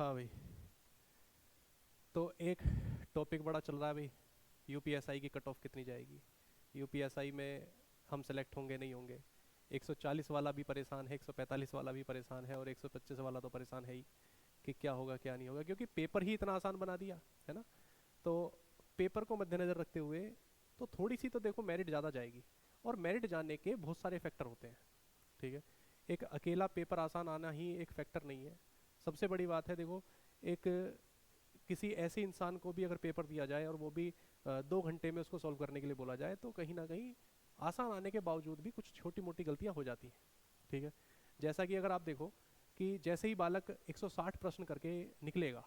हाँ भाई। तो एक टॉपिक बड़ा चल रहा है भाई, यूपीएसआई की कट ऑफ कितनी जाएगी। यूपीएसआई में हम सेलेक्ट होंगे नहीं होंगे। 140 वाला भी परेशान है, 145 वाला भी परेशान है, और 125 वाला तो परेशान है ही कि क्या होगा क्या नहीं होगा, क्योंकि पेपर ही इतना आसान बना दिया है ना। तो पेपर को मद्देनजर रखते हुए तो थोड़ी सी तो देखो मेरिट ज़्यादा जाएगी। और मेरिट जाने के बहुत सारे फैक्टर होते हैं, ठीक है। एक अकेला पेपर आसान आना ही एक फैक्टर नहीं है। सबसे बड़ी बात है देखो, एक किसी ऐसे इंसान को भी अगर पेपर दिया जाए और वो भी 2 घंटे में उसको सॉल्व करने के लिए बोला जाए, तो कहीं ना कहीं आसान आने के बावजूद भी कुछ छोटी मोटी गलतियां हो जाती हैं, ठीक है। जैसा कि अगर आप देखो कि जैसे ही बालक 160 प्रश्न करके निकलेगा,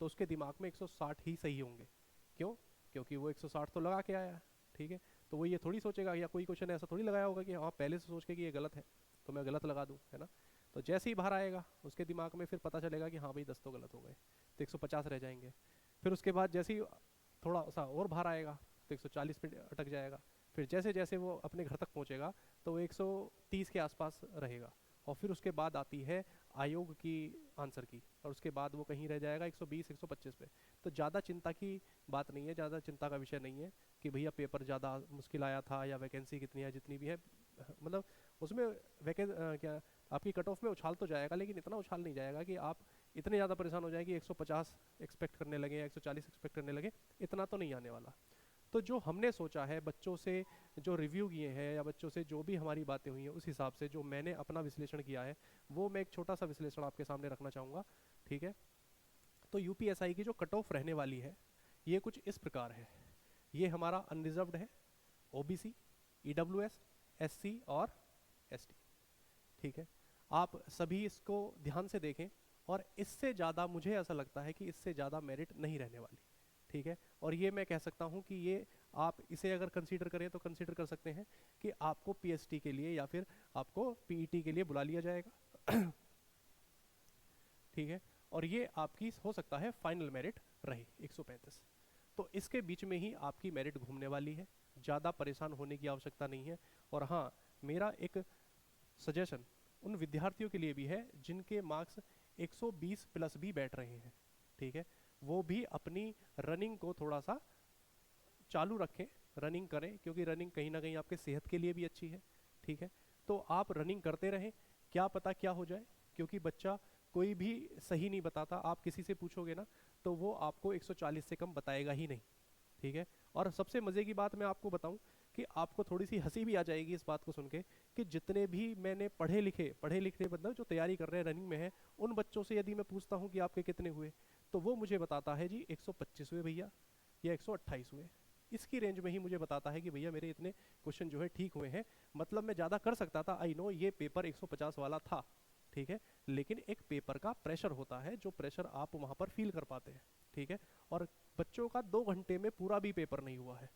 तो उसके दिमाग में 160 ही सही होंगे। क्यों? क्योंकि वो 160 तो लगा के आया है, ठीक है। तो वो ये थोड़ी सोचेगा, या कोई क्वेश्चन ऐसा थोड़ी लगाया होगा कि हाँ पहले से सोच के कि ये गलत है तो मैं गलत लगा दूं, है ना। तो जैसे ही बाहर आएगा उसके दिमाग में फिर पता चलेगा कि हाँ भाई 10 तो गलत हो गए, तो 150 रह जाएंगे। फिर उसके बाद जैसे ही थोड़ा सा और बाहर आएगा तो 140 पे अटक जाएगा। फिर जैसे जैसे वो अपने घर तक पहुंचेगा तो वो 130 के आसपास रहेगा। और फिर उसके बाद आती है आयोग की आंसर की, और उसके बाद वो कहीं रह जाएगा 120 125 पे। तो ज़्यादा चिंता की बात नहीं है, ज़्यादा चिंता का विषय नहीं है कि भैया पेपर ज़्यादा मुश्किल आया था या वैकेंसी कितनी है, जितनी भी है मतलब उसमें क्या आपकी कट ऑफ में उछाल तो जाएगा, लेकिन इतना उछाल नहीं जाएगा कि आप इतने ज़्यादा परेशान हो जाए कि 150 एक्सपेक्ट करने लगे या 140 एक्सपेक्ट करने लगे। इतना तो नहीं आने वाला। तो जो हमने सोचा है बच्चों से, जो रिव्यू किए हैं या बच्चों से जो भी हमारी बातें हुई हैं, उस हिसाब से जो मैंने अपना विश्लेषण किया है, वो मैं एक छोटा सा विश्लेषण आपके सामने रखना चाहूँगा, ठीक है। तो यूपीएसआई की जो कट ऑफ रहने वाली है, ये कुछ इस प्रकार है। ये हमारा अनरिजर्व्ड है, ओबीसी, ईडब्ल्यूएस, एससी और एसटी, ठीक है। आप सभी इसको ध्यान से देखें, और इससे ज़्यादा मुझे ऐसा लगता है कि इससे ज़्यादा मेरिट नहीं रहने वाली, ठीक है। और ये मैं कह सकता हूँ कि ये आप इसे अगर कंसीडर करें तो कंसीडर कर सकते हैं कि आपको पीएचडी के लिए या फिर आपको पीईटी के लिए बुला लिया जाएगा, ठीक है। और ये आपकी हो सकता है फाइनल मेरिट रहे 135। तो इसके बीच में ही आपकी मेरिट घूमने वाली है, ज़्यादा परेशान होने की आवश्यकता नहीं है। और हाँ, मेरा एक सजेशन उन विद्यार्थियों के लिए भी है जिनके मार्क्स 120 प्लस भी बैठ रहे हैं, ठीक है। वो भी अपनी रनिंग को थोड़ा सा चालू रखें, रनिंग करें, क्योंकि रनिंग कहीं ना कहीं आपके सेहत के लिए भी अच्छी है, ठीक है। तो आप रनिंग करते रहें, क्या पता क्या हो जाए, क्योंकि बच्चा कोई भी सही नहीं बताता। आप किसी से पूछोगे ना तो वो आपको 140 से कम बताएगा ही नहीं, ठीक है। और सबसे मज़े की बात मैं आपको बताऊं कि आपको थोड़ी सी हंसी भी आ जाएगी इस बात को सुन के, कि जितने भी मैंने पढ़े लिखे मतलब जो तैयारी कर रहे हैं रनिंग में है, उन बच्चों से यदि मैं पूछता हूं कि आपके कितने हुए, तो वो मुझे बताता है जी 125 हुए भैया, या 128 हुए। इसकी रेंज में ही मुझे बताता है कि भैया मेरे इतने क्वेश्चन जो है ठीक हुए हैं। मतलब मैं ज़्यादा कर सकता था, आई नो ये पेपर 150 वाला था, ठीक है। लेकिन एक पेपर का प्रेशर होता है, जो प्रेशर आप वहाँ पर फील कर पाते हैं, ठीक है। और बच्चों का 2 घंटे में पूरा भी पेपर नहीं हुआ है,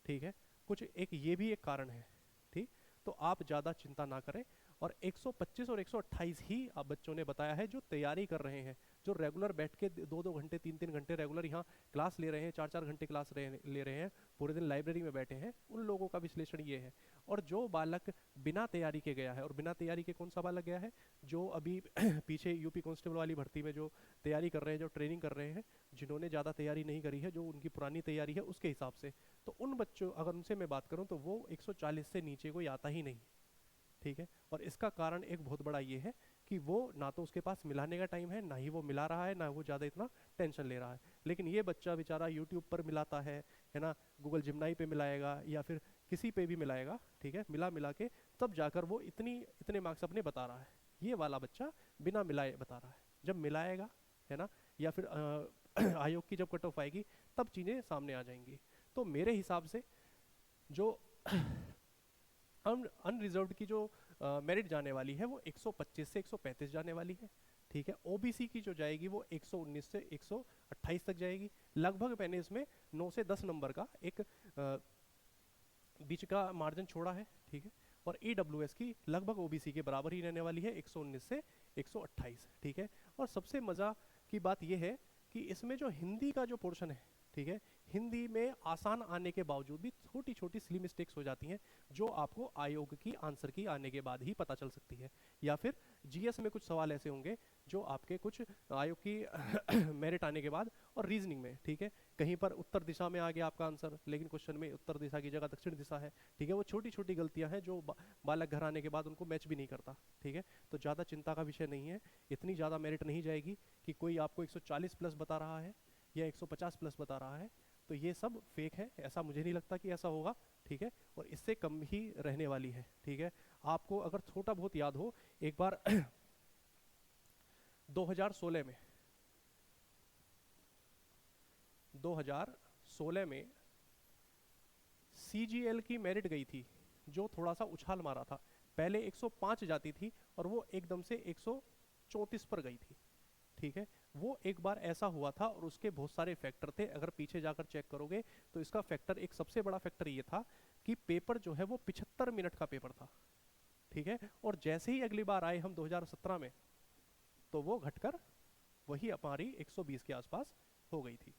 ठीक है। कुछ एक ये भी एक कारण है, ठीक। तो आप ज़्यादा चिंता ना करें। और 125 और 128 ही आप बच्चों ने बताया है जो तैयारी कर रहे हैं, जो रेगुलर बैठ के 2-2 घंटे 3-3 घंटे रेगुलर यहाँ क्लास ले रहे हैं, 4-4 घंटे क्लास ले रहे हैं, पूरे दिन लाइब्रेरी में बैठे हैं, उन लोगों का विश्लेषण ये है। और जो बालक बिना तैयारी के गया है, और बिना तैयारी के कौन सा बालक गया है, जो अभी पीछे यूपी कांस्टेबल वाली भर्ती में जो तैयारी कर रहे हैं, जो ट्रेनिंग कर रहे हैं, जिन्होंने ज़्यादा तैयारी नहीं करी है, जो उनकी पुरानी तैयारी है उसके हिसाब से, तो उन बच्चों अगर उनसे मैं बात करूं तो वो 140 से नीचे कोई आता ही नहीं, ठीक है। और इसका कारण एक बहुत बड़ा ये है कि वो ना तो उसके पास मिलाने का टाइम है, ना ही वो मिला रहा है, ना वो ज़्यादा इतना टेंशन ले रहा है। लेकिन ये बच्चा बेचारा यूट्यूब पर मिलाता है ना, गूगल जिमनाई पे मिलाएगा या फिर किसी पे भी मिलाएगा, ठीक है, मिला मिला के तब जाकर वो इतने मार्क्स अपने बता रहा है। ये वाला बच्चा बिना मिलाए बता रहा है, जब मिलाएगा, है ना, या फिर आयोग की जब कट ऑफ आएगी तब चीज़ें सामने आ जाएंगी। तो मेरे हिसाब से जो अनरिजर्व्ड की जो मेरिट जाने वाली है वो 125 से 135 जाने वाली है, ठीक है। ओबीसी की जो जाएगी वो 119 से 128 तक जाएगी। लगभग मैंने इसमें 9 से 10 नंबर का एक बीच का मार्जिन छोड़ा है, ठीक है। और ईडब्ल्यूएस की लगभग ओबीसी के बराबर ही रहने वाली है, 119 से 128, ठीक है। और सबसे मज़ा की बात यह है कि इसमें जो हिंदी का जो पोर्शन है, ठीक है, हिंदी में आसान आने के बावजूद भी छोटी छोटी सिली मिस्टेक्स हो जाती हैं, जो आपको आयोग की आंसर की आने के बाद ही पता चल सकती है। या फिर जीएस में कुछ सवाल ऐसे होंगे जो आपके कुछ आयोग की मेरिट आने के बाद, और रीजनिंग में, ठीक है, कहीं पर उत्तर दिशा में आ गया आपका आंसर, लेकिन क्वेश्चन में उत्तर दिशा की जगह दक्षिण दिशा है, ठीक है। वो छोटी छोटी गलतियां हैं जो बालक घर आने के बाद उनको मैच भी नहीं करता, ठीक है। तो ज़्यादा चिंता का विषय नहीं है, इतनी ज़्यादा मेरिट नहीं जाएगी कि कोई आपको 140 प्लस बता रहा है या 150 प्लस बता रहा है, तो ये सब फेक है, ऐसा मुझे नहीं लगता कि ऐसा होगा, ठीक है। और इससे कम ही रहने वाली है, ठीक है। आपको अगर छोटा बहुत याद हो, एक बार 2016 में 2016 में सीजीएल की मेरिट गई थी, जो थोड़ा सा उछाल मारा था। पहले 105 जाती थी और वो एकदम से 134 पर गई थी, ठीक है। वो एक बार ऐसा हुआ था और उसके बहुत सारे फैक्टर थे, अगर पीछे जाकर चेक करोगे तो इसका फैक्टर, एक सबसे बड़ा फैक्टर ये था कि पेपर जो है वो 75 मिनट का पेपर था, ठीक है। और जैसे ही अगली बार आए हम 2017 में, तो वो घटकर वही हमारी 120 के आसपास हो गई थी,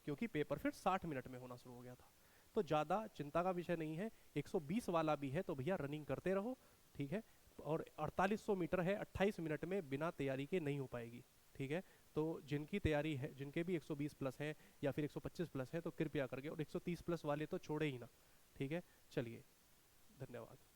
क्योंकि पेपर फिर 60 मिनट में होना शुरू हो गया था। तो ज़्यादा चिंता का विषय नहीं है, 120 वाला भी है तो भैया रनिंग करते रहो, ठीक है। और 4800 मीटर है, 28 मिनट में बिना तैयारी के नहीं हो पाएगी, ठीक है। तो जिनकी तैयारी है, जिनके भी 120 प्लस है या फिर 125 प्लस है, तो कृपया करके, और 130 प्लस वाले तो छोड़े ही ना, ठीक है। चलिए, धन्यवाद।